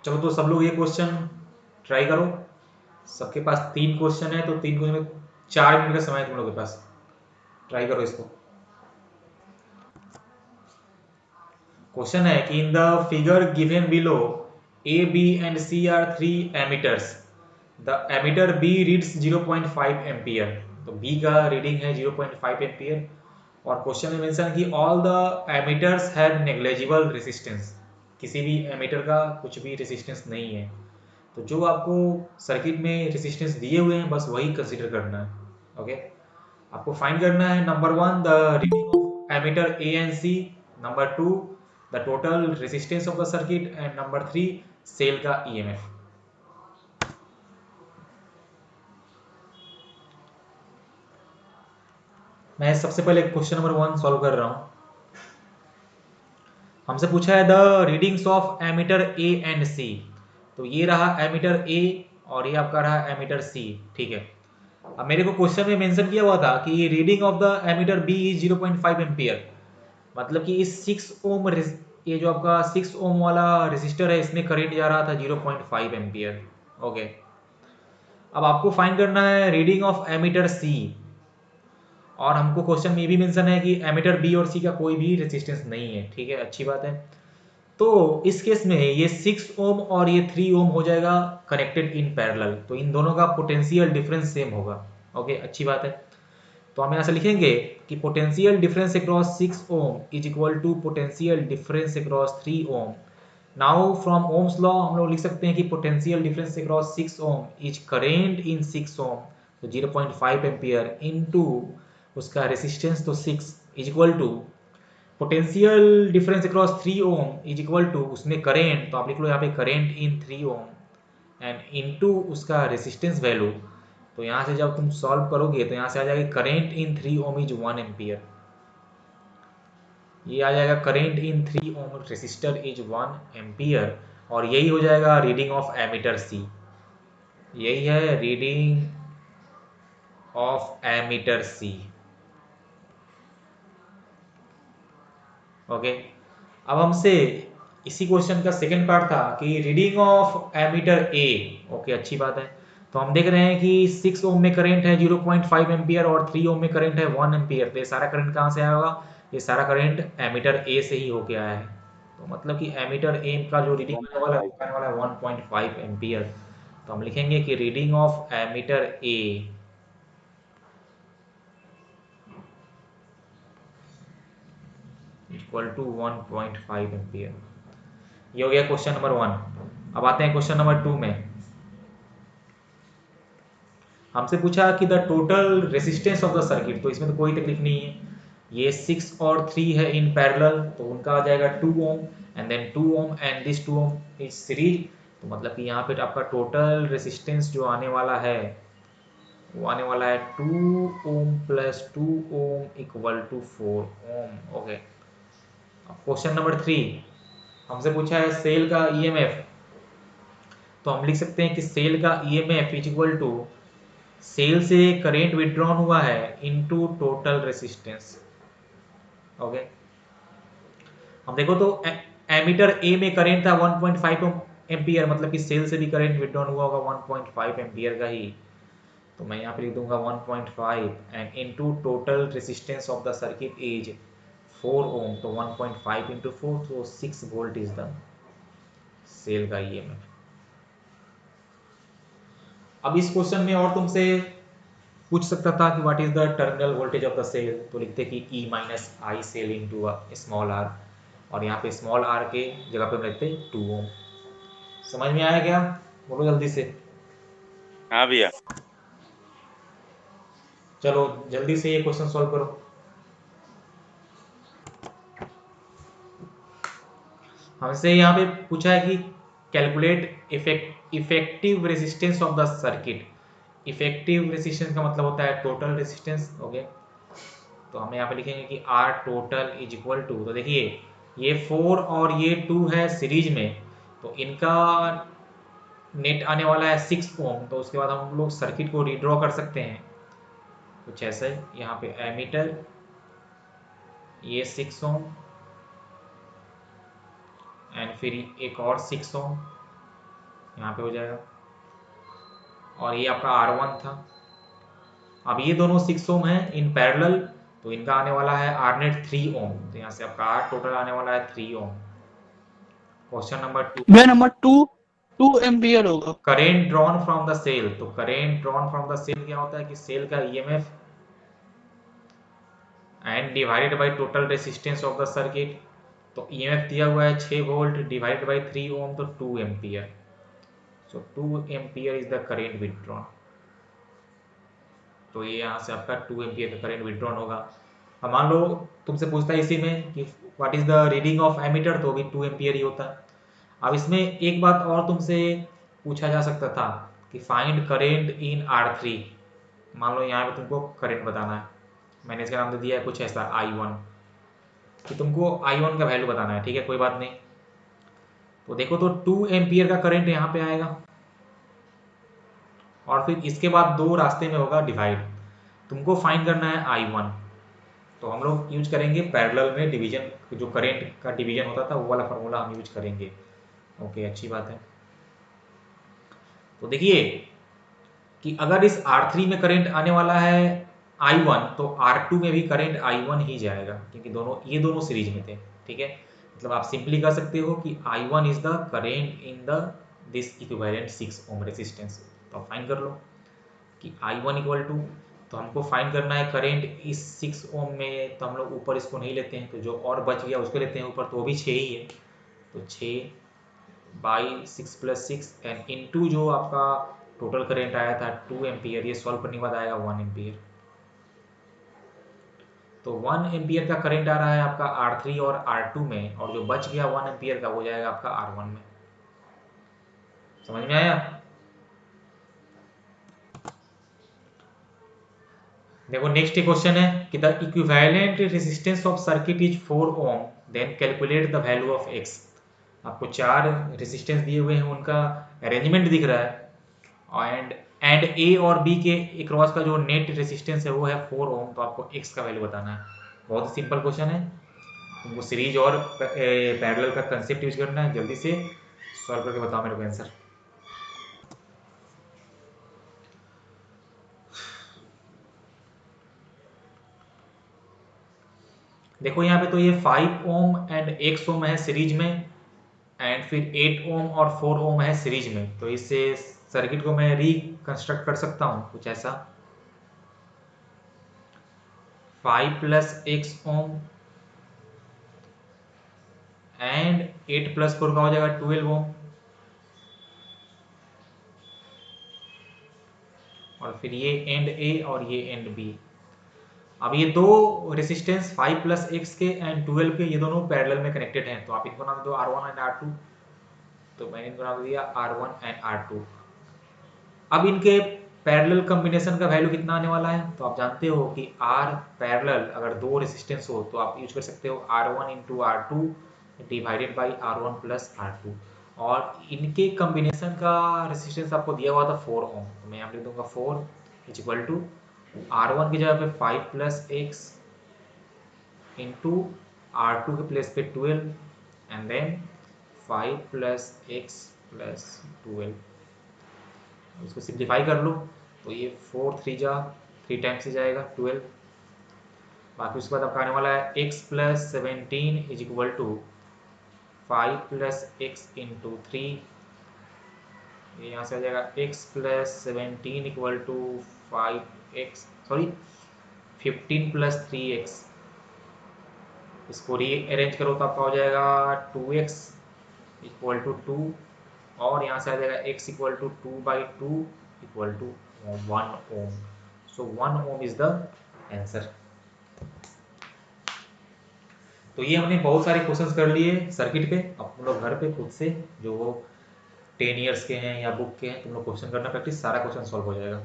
चलो तो सब लोग ये क्वेश्चन ट्राई करो। सबके पास 3 क्वेश्चन है, तो 3 क्वेश्चन में 4 मिनट का समय है तुम लोग के पास। ट्राई करो इसको। क्वेश्चन है कि in the figure given below A B and C are 3 ammeters, the ammeter B reads 0.5 ampere. तो बी का रीडिंग है 0.5 एम्पियर, और क्वेश्चन में मेंशन कि all the ammeters have negligible resistance. किसी भी एमीटर का कुछ भी रेसिस्टेंस नहीं है। तो जो आपको सर्किट में रेसिस्टेंस दिए हुए हैं बस वही कंसीडर करना है। ओके, आपको फाइंड करना है number 1 the reading of ammeter A and C, number 2 the total resistance of the circuit, and number 3 cell का ईएमएफ। मैं सबसे पहले क्वेश्चन नंबर 1 सॉल्व कर रहा हूं। हमसे पूछा है the readings of ammeter A and C. तो ये रहा एमीटर ए और ये आपका रहा एमीटर सी। ठीक है, अब मेरे को क्वेश्चन में मेंशन किया हुआ था कि reading of the ammeter B is 0.5 ampere. मतलब कि इस 6 ओम ये जो आपका 6 ओम वाला रेसिस्टर है इसमें करंट जा रहा था 0.5 एम्पियर। ओके, अब आपको फाइंड करना है रीडिंग ऑफ एमीटर सी, और हमको क्वेश्चन में ये भी मेंशन है कि एमीटर बी और सी का कोई भी रेजिस्टेंस नहीं है। ठीक है, अच्छी बात है। तो इस केस में ये 6 ओम और ये 3 ओम हो जाएगा कनेक्टेड इन पैरेलल, तो इन दोनों का पोटेंशियल डिफरेंस सेम होगा। ओके, अच्छी बात है। तो हम यहाँ से लिखेंगे कि potential difference across 6 ohm is equal to potential difference across 3 ohm. Now from Ohm's law हम लोग लिख सकते हैं कि potential difference across 6 ohm is current in 6 ohm, तो 0.5 एम्पियर इनटू उसका रेसिस्टेंस तो 6 is equal to potential difference across 3 ohm is equal to उसमें करेंट, तो आप लिख लो यहाँ पे current in 3 ohm and into उसका रेसिस्टेंस वैल्यू। तो यहाँ से जब तुम सॉल्व करोगे तो यहाँ से आ जाएगा current in 3 ohm is 1 ampere. ये आ जाएगा current in 3 ohm resistor is 1 ampere, और यही हो जाएगा रीडिंग ऑफ एमीटर सी। यही है reading of ammeter C. Okay, अब हमसे इसी क्वेश्चन का सेकंड पार्ट था कि reading of ammeter A. Okay, अच्छी बात है। तो हम देख रहे हैं कि 6 ओम में करंट है 0.5 एम्पियर और 3 ओम में करंट है 1 एम्पियर। तो ये सारा करंट कहाँ से आया होगा? ये सारा करंट एमीटर ए से ही होके आया है। तो मतलब कि एमीटर ए का जो रीडिंग आने वाला है वो आने वाला है 1.5 एम्पियर। तो हम लिखेंगे कि reading of ammeter A equal to 1.5 ampere. ये हो गया क्वेश्चन नंबर 1। अब आते हैं क्वेश्चन नंबर 2 में। हमसे पूछा कि the total resistance of the circuit, तो इसमें तो कोई तकलीफ नहीं है। ये 6 और 3 है इन पैरेलल, तो उनका आ जाएगा 2 ohm, and then 2 ohm and this 2 ohm is series. तो मतलब कि यहाँ पे आपका टोटल रेसिस्टेंस जो आने वाला है वो आने वाला है 2 ohm plus 2 ohm equal to 4 ohm. Okay, अब क्वेश्चन नंबर 3 हमसे पूछा है सेल का ईएमएफ। तो हम लिख सकते हैं कि सेल का EMF is equal to cell से करंट विड्रॉन हुआ है इनटू टोटल रेसिस्टेंस। ओके, हम देखो तो एमीटर ए में करंट था 1.5 एम्पियर, मतलब कि सेल से भी करंट विड्रॉन हुआ होगा 1.5 एम्पियर का ही। तो मैं यहाँ पे लिख दूंगा 1.5 and into total resistance of the circuit is 4 ओम। तो 1.5 इंटू 4, तो 6 वोल्ट इज द सेल का ईएमएफ। अब इस क्वेश्चन में और तुमसे पूछ सकता था कि what is the terminal voltage of the cell, तो लिखते कि E minus I cell into small R, और यहाँ पे स्मॉल आर के जगह पे हम लिखते 2 ओम। समझ में आया क्या? बोलो जल्दी से। हाँ भैया। चलो जल्दी से ये क्वेश्चन सॉल्व करो। हमसे यहाँ पे पूछा है कि calculate effective resistance of the circuit. Effective resistance का मतलब होता है टोटल रेजिस्टेंस। ओके, तो हम यहाँ पे लिखेंगे कि R total is equal to, तो देखिए ये 4 और ये 2 है सीरीज में, तो इनका नेट आने वाला है 6 ओम। तो उसके बाद हम लोग सर्किट को रीड्रॉ कर सकते हैं कुछ ऐसे। यहाँ पे एमीटर ये 6 ओम एंड फिर एक और 6 ओम यहाँ पे हो जाएगा, और ये आपका R1 था। अब ये दोनों 6 ओम है इन पैरेलल, तो इनका आने वाला है R नेट 3 ओम, तो यहाँ से आपका R टोटल आने वाला है 3 ओम। क्वेश्चन नंबर 2, भैया नंबर 2 एम्पियर होगा। Current drawn from the cell. तो current drawn from the cell क्या होता है कि सेल का EMF and divided by total resistance of the circuit. तो ईएमएफ दिया हुआ है 6 वोल्ट डिवाइडेड बाय 3 ओम, तो 2 ampere. So 2 ampere is the current withdrawn. तो ये यहाँ से आपका 2 एम्पियर का करंट विथड्रॉन होगा। अब मान लो तुमसे पूछता है इसी में कि what is the reading of ammeter, तो भी 2 एम्पियर ही होता है। अब इसमें एक बात और तुमसे पूछा जा सकता था कि फाइंड करंट इन R3। मान लो यहाँ पे तुमको करंट बताना है, मैंने इसका नाम दे दिया है कुछ ऐसा I1, कि तुमको I1 का वैल्यू बताना है, ठीक है, कोई बात नहीं। तो देखो, तो 2 एम्पियर का करंट यहाँ पे आएगा, और फिर इसके बाद 2 रास्ते में होगा डिवाइड। तुमको फाइंड करना है I1, तो हम लोग यूज करेंगे पैरेलल में डिवीजन, जो करंट का डिवीजन होता था वो वाला फार्मूला हम यूज करेंगे। ओके, अच्छी बात है। तो देखिए कि अगर इस R3 में करंट आने वाला है I1, तो R2 में भी करंट I1 ही जाएगा, क्योंकि ये दोनों सीरीज में थे, ठीक है। मतलब आप सिंपली कह सकते हो कि I1 is the current in the this equivalent 6 ohm resistance. तो आप फाइंड कर लो कि I1 इक्वल टू, तो हमको फाइंड करना है करंट इस 6 ओम में, तो हम लोग ऊपर इसको नहीं लेते हैं, तो जो और बच गया उसको लेते हैं ऊपर, तो वो भी 6 ही है। तो 6 बाई 6 प्लस 6 एंड इनटू जो आपका टोटल करंट आया था 2 एम्पियर, ये सॉल्व करने के बाद आएगा 1 एम्पियर। तो 1 एम्पियर का करंट आ रहा है आपका R3 और R2 में, और जो बच गया 1 एम्पियर का वो जाएगा आपका R1 में। समझ में आया? देखो नेक्स्ट क्वेश्चन है कि the equivalent resistance of circuit is 4 ohm, then calculate the value of x। आपको 4 रेजिस्टेंस दिए हुए हैं, उनका अरेंजमेंट दिख रहा है, एंड ए और बी के अक्रॉस का जो नेट रेजिस्टेंस है वो है 4 ओम, तो आपको x का वैल्यू बताना है। बहुत ही सिंपल क्वेश्चन है, तुमको सीरीज और पैरेलल का कंसेप्ट यूज करना है। जल्दी से सॉल्व करके बताओ मेरे को आंसर। देखो यहाँ पे तो ये 5 ओम एंड x ओम है सीरीज में, एंड फिर 8 ओम और 4 ओम है सीरीज में। तो इससे सर्किट को मैं रिकंस्ट्रक्ट कर सकता हूँ कुछ ऐसा, 5 plus x ohm and 8 plus 4 का हो जाएगा 12 ओम, और फिर ये एंड ए और ये एंड बी। अब ये दो रेसिस्टेंस 5 प्लस एक्स के एंड 12 के, ये दोनों पैरेलल में कनेक्टेड हैं, तो आप इनको नाम दो R1 एंड R2। तो मैंने इनको नाम दिया R1 एंड R2। अब इनके पैरेलल कॉम्बिनेशन का वैल्यू कितना आने वाला है, तो आप जानते हो कि R पैरेलल अगर दो रेसिस्टेंस हो तो आप यूज कर सकते हो R1 into R2 divided by R1 plus R2, और इनके कॉम्बिनेशन का रेसिस्टेंस आपको दिया हुआ था 4 ओम, तो मैं यहाँ लिख दूंगा 4 इज इक्वल टू R1 की जगह पे 5 प्लस एक्स इंटू R2 के प्लेस पे 12 and then 5 plus x plus 12। इसको सिंप्लीफाई कर लो, तो ये 4 3 जा 3 टाइम्स से जाएगा 12। बाकी उसके बाद आपका आने वाला है x plus 17 is equal to 5 plus x into 3। ये यहाँ से आ जाएगा x plus 17 equal to 15 plus 3x। इसको री अरेंज करो तो आपका हो जाएगा 2x इक्वल टू 2, और यहाँ से आ जाएगा x equal to 2/2 equal to 1 ohm. So 1 ohm is the answer. तो ये हमने बहुत सारे क्वेश्चंस कर लिए सर्किट पे। अब तुम लोग घर पे खुद से जो 10 इयर्स के हैं या बुक के हैं, तुम लोग क्वेश्चन करना प्रैक्टिस, सारा क्वेश्चन सॉल्व हो जाएगा।